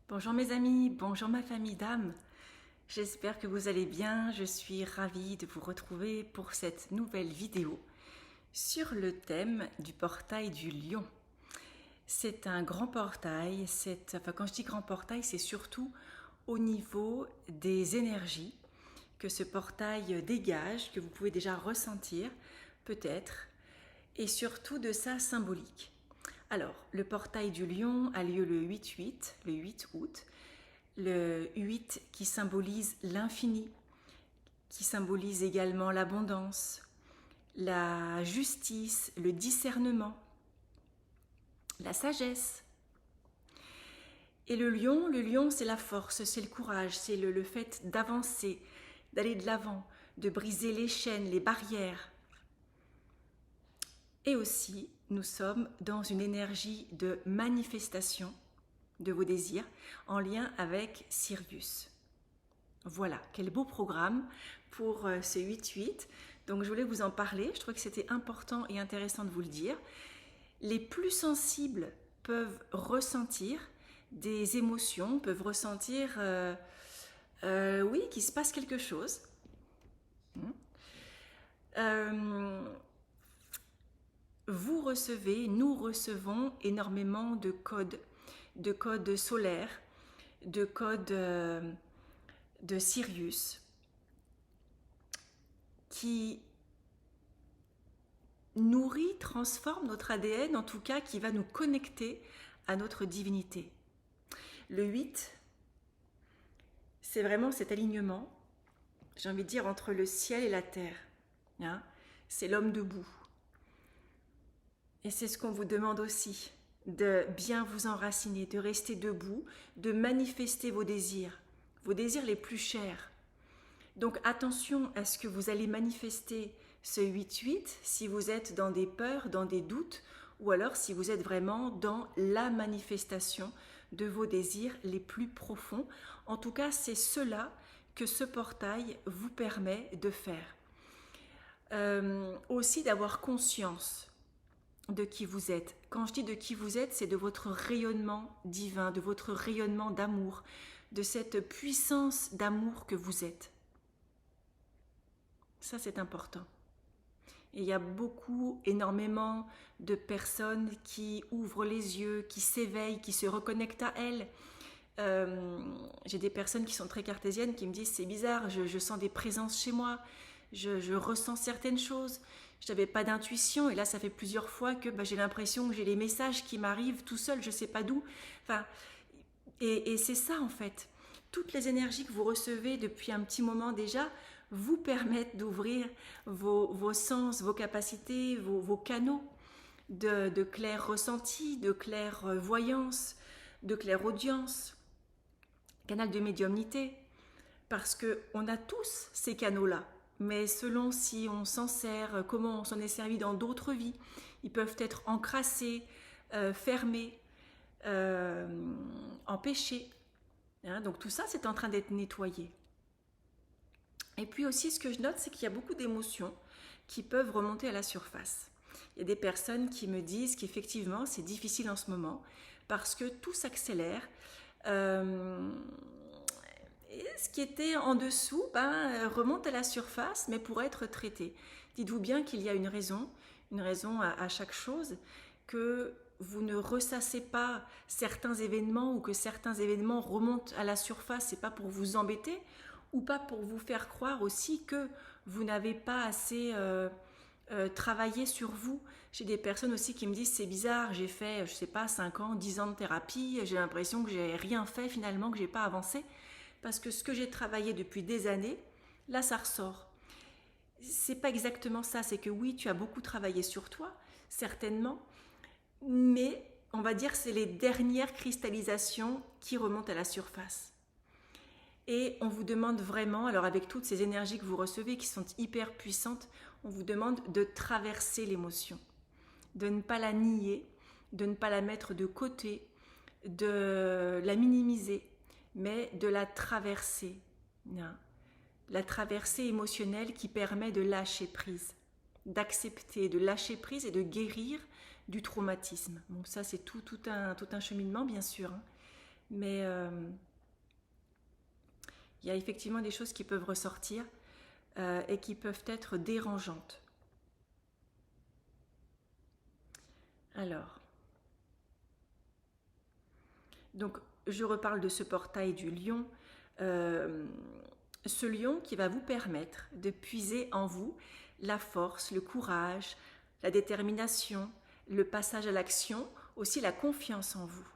Bonjour mes amis, bonjour ma famille d'âme. J'espère que vous allez bien. Je suis ravie de vous retrouver pour cette nouvelle vidéo sur le thème du portail du lion. C'est un grand portail, quand je dis grand portail, c'est surtout au niveau des énergies que ce portail dégage, que vous pouvez déjà ressentir peut-être, et surtout de sa symbolique. Alors, le portail du lion a lieu le 8-8, le 8 août. Le 8 qui symbolise l'infini, qui symbolise également l'abondance, la justice, le discernement, la sagesse. Et le lion c'est la force, c'est le courage, c'est le fait d'avancer, d'aller de l'avant, de briser les chaînes, les barrières. Et aussi, nous sommes dans une énergie de manifestation de vos désirs en lien avec Sirius. Voilà, quel beau programme pour ce 8-8. Donc je voulais vous en parler, je trouvais que c'était important et intéressant de vous le dire. Les plus sensibles peuvent ressentir des émotions, peuvent ressentir oui, qu'il se passe quelque chose. Vous recevez, nous recevons énormément de codes solaires, de codes de Sirius, qui nourrit, transforme notre ADN, en tout cas qui va nous connecter à notre divinité. Le 8, c'est vraiment cet alignement, j'ai envie de dire, entre le ciel et la terre. Hein, c'est l'homme debout. Et c'est ce qu'on vous demande aussi, de bien vous enraciner, de rester debout, de manifester vos désirs les plus chers. Donc attention à ce que vous allez manifester ce 8-8 si vous êtes dans des peurs, dans des doutes, ou alors si vous êtes vraiment dans la manifestation de vos désirs les plus profonds. En tout cas, c'est cela que ce portail vous permet de faire. Aussi d'avoir conscience de qui vous êtes. Quand je dis de qui vous êtes, c'est de votre rayonnement divin, de votre rayonnement d'amour, de cette puissance d'amour que vous êtes. Ça, c'est important. Et il y a énormément de personnes qui ouvrent les yeux, qui s'éveillent, qui se reconnectent à elles. J'ai des personnes qui sont très cartésiennes qui me disent c'est bizarre, je sens des présences chez moi, je ressens certaines choses. Je n'avais pas d'intuition et là ça fait plusieurs fois que j'ai l'impression que j'ai les messages qui m'arrivent tout seul, je ne sais pas d'où. Et c'est ça en fait. Toutes les énergies que vous recevez depuis un petit moment déjà vous permettent d'ouvrir vos sens, vos capacités, vos canaux de clair ressenti, de clairvoyance, de clairaudience, canal de médiumnité. Parce qu'on a tous ces canaux-là. Mais selon si on s'en sert, comment on s'en est servi dans d'autres vies, ils peuvent être encrassés, fermés, empêchés. Hein, donc tout ça, c'est en train d'être nettoyé. Et puis aussi, ce que je note, c'est qu'il y a beaucoup d'émotions qui peuvent remonter à la surface. Il y a des personnes qui me disent qu'effectivement, c'est difficile en ce moment parce que tout s'accélère. Et ce qui était en dessous remonte à la surface, mais pour être traité. Dites-vous bien qu'il y a une raison à chaque chose, que vous ne ressassez pas certains événements ou que certains événements remontent à la surface, c'est pas pour vous embêter ou pas pour vous faire croire aussi que vous n'avez pas assez travaillé sur vous. J'ai des personnes aussi qui me disent c'est bizarre, j'ai fait, je sais pas, 5 ans, 10 ans de thérapie, j'ai l'impression que j'ai rien fait finalement, que j'ai pas avancé. Parce que ce que j'ai travaillé depuis des années, là ça ressort. C'est pas exactement ça, c'est que oui, tu as beaucoup travaillé sur toi, certainement, mais on va dire c'est les dernières cristallisations qui remontent à la surface. Et on vous demande vraiment, alors avec toutes ces énergies que vous recevez qui sont hyper puissantes, on vous demande de traverser l'émotion, de ne pas la nier, de ne pas la mettre de côté, de la minimiser, mais de la traverser. La traversée émotionnelle qui permet de lâcher prise, d'accepter, de lâcher prise et de guérir du traumatisme. Bon, ça c'est tout un cheminement bien sûr, hein. Mais il y a effectivement des choses qui peuvent ressortir et qui peuvent être dérangeantes. Alors, donc je reparle de ce portail du lion. Ce lion qui va vous permettre de puiser en vous la force, le courage, la détermination, le passage à l'action, aussi la confiance en vous.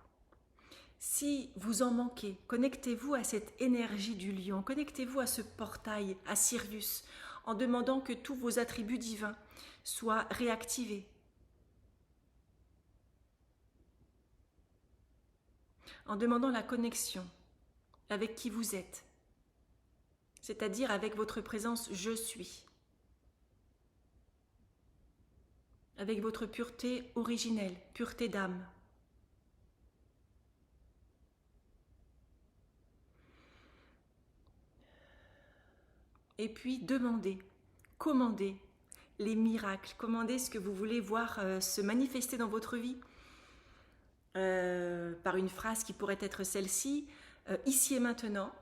Si vous en manquez, connectez-vous à cette énergie du lion, connectez-vous à ce portail, à Sirius, en demandant que tous vos attributs divins soient réactivés. En demandant la connexion avec qui vous êtes, c'est-à-dire avec votre présence « je suis », avec votre pureté originelle, pureté d'âme. Et puis demandez, commandez les miracles, commandez ce que vous voulez voir se manifester dans votre vie. Par une phrase qui pourrait être celle-ci, ici et maintenant,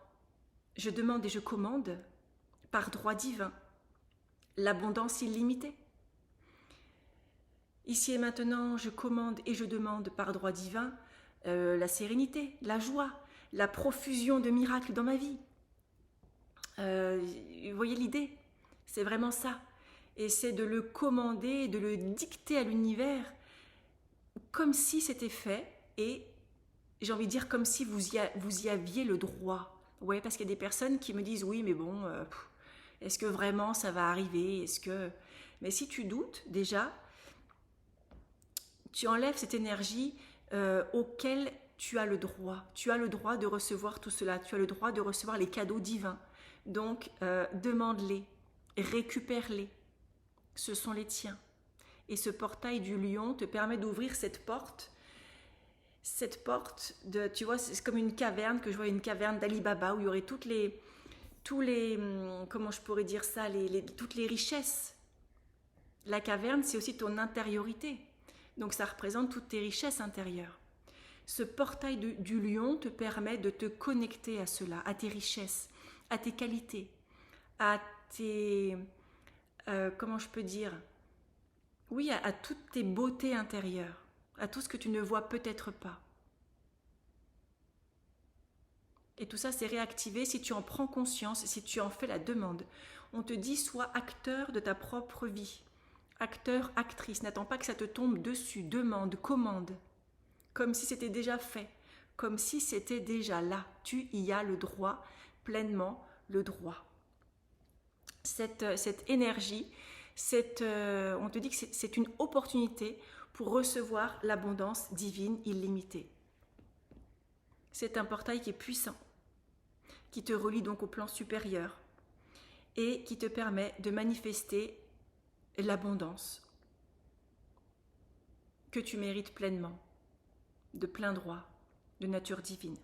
je demande et je commande, par droit divin, l'abondance illimitée. Ici et maintenant, je commande et je demande par droit divin la sérénité, la joie, la profusion de miracles dans ma vie. Vous voyez l'idée? C'est vraiment ça. Et c'est de le commander, de le dicter à l'univers comme si c'était fait et j'ai envie de dire comme si vous y aviez le droit. Ouais, parce qu'il y a des personnes qui me disent oui, mais bon, est-ce que vraiment ça va arriver? Mais si tu doutes, déjà, tu enlèves cette énergie auquel tu as le droit. Tu as le droit de recevoir tout cela. Tu as le droit de recevoir les cadeaux divins. Donc, demande-les, récupère-les. Ce sont les tiens. Et ce portail du lion te permet d'ouvrir cette porte. Cette porte, tu vois, c'est comme une caverne, que je vois une caverne d'Ali Baba où il y aurait tous les, comment je pourrais dire ça, toutes les richesses. La caverne, c'est aussi ton intériorité. Donc ça représente toutes tes richesses intérieures. Ce portail du lion te permet de te connecter à cela, à tes richesses, à tes qualités, à tes... comment je peux dire? Oui, à toutes tes beautés intérieures, à tout ce que tu ne vois peut-être pas. Et tout ça, c'est réactivé si tu en prends conscience, si tu en fais la demande. On te dit, sois acteur de ta propre vie. Acteur, actrice, n'attends pas que ça te tombe dessus, demande, commande. Comme si c'était déjà fait, comme si c'était déjà là. Tu y as le droit, pleinement le droit. Cette énergie, on te dit que c'est une opportunité pour recevoir l'abondance divine illimitée. C'est un portail qui est puissant, qui te relie donc au plan supérieur et qui te permet de manifester l'abondance que tu mérites pleinement, de plein droit, de nature divine.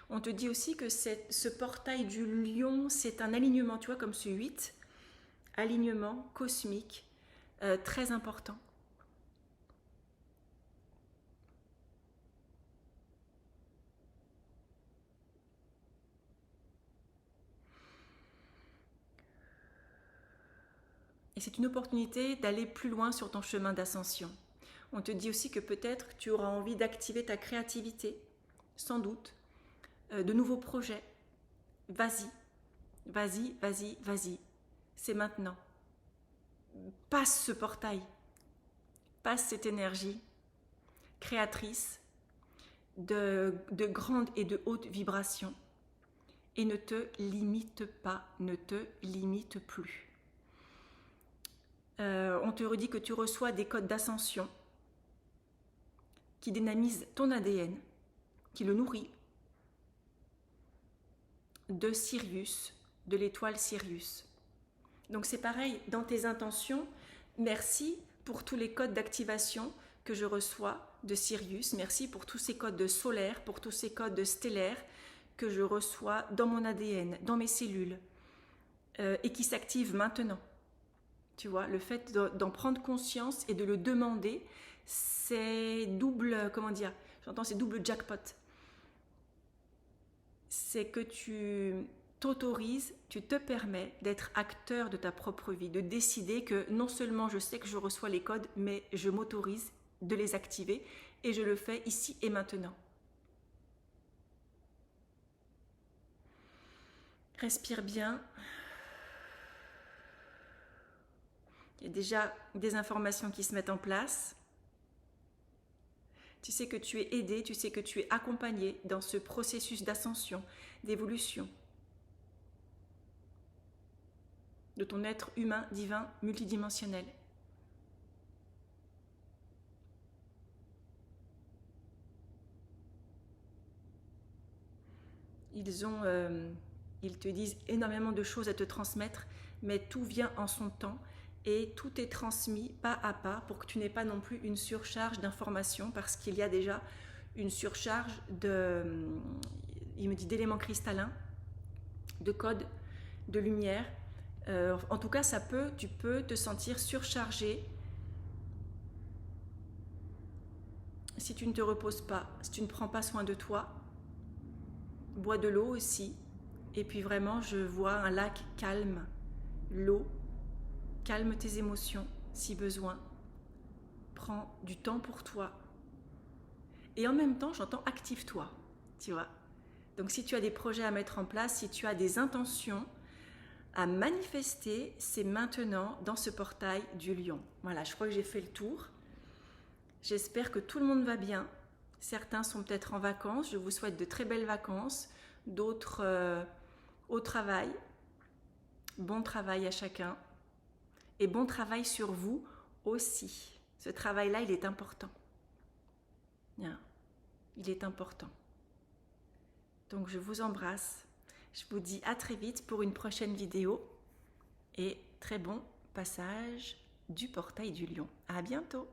On te dit aussi que ce portail du lion, c'est un alignement, tu vois, comme ce 8, alignement cosmique très important. Et c'est une opportunité d'aller plus loin sur ton chemin d'ascension. On te dit aussi que peut-être tu auras envie d'activer ta créativité, sans doute, de nouveaux projets. Vas-y, vas-y, vas-y, vas-y. C'est maintenant. Passe ce portail. Passe cette énergie créatrice de grandes et de hautes vibrations. Et ne te limite pas, ne te limite plus. On te redit que tu reçois des codes d'ascension qui dynamisent ton ADN, qui le nourrit, de Sirius, de l'étoile Sirius. Donc c'est pareil, dans tes intentions, merci pour tous les codes d'activation que je reçois de Sirius, merci pour tous ces codes de solaire, pour tous ces codes de stellaire que je reçois dans mon ADN, dans mes cellules, et qui s'activent maintenant. Tu vois, le fait d'en prendre conscience et de le demander, c'est double, comment dire, j'entends c'est double jackpot. C'est que tu t'autorises, tu te permets d'être acteur de ta propre vie, de décider que non seulement je sais que je reçois les codes, mais je m'autorise de les activer et je le fais ici et maintenant. Respire bien. Il y a déjà des informations qui se mettent en place. Tu sais que tu es aidé, tu sais que tu es accompagné dans ce processus d'ascension, d'évolution de ton être humain, divin, multidimensionnel. Ils te disent énormément de choses à te transmettre, mais tout vient en son temps et tout est transmis pas à pas pour que tu n'aies pas non plus une surcharge d'informations parce qu'il y a déjà une surcharge il me dit d'éléments cristallins, de codes, de lumière. En tout cas, tu peux te sentir surchargé si tu ne te reposes pas, si tu ne prends pas soin de toi. Bois de l'eau aussi. Et puis vraiment, je vois un lac calme. L'eau, calme tes émotions si besoin. Prends du temps pour toi. Et en même temps, j'entends active-toi, tu vois. Donc si tu as des projets à mettre en place, si tu as des intentions à manifester, c'est maintenant dans ce portail du lion. Voilà, je crois que j'ai fait le tour. J'espère que tout le monde va bien. Certains sont peut-être en vacances. Je vous souhaite de très belles vacances. D'autres au travail. Bon travail à chacun. Et bon travail sur vous aussi. Ce travail-là, il est important. Il est important. Donc je vous embrasse. Je vous dis à très vite pour une prochaine vidéo. Et très bon passage du portail du lion. À bientôt.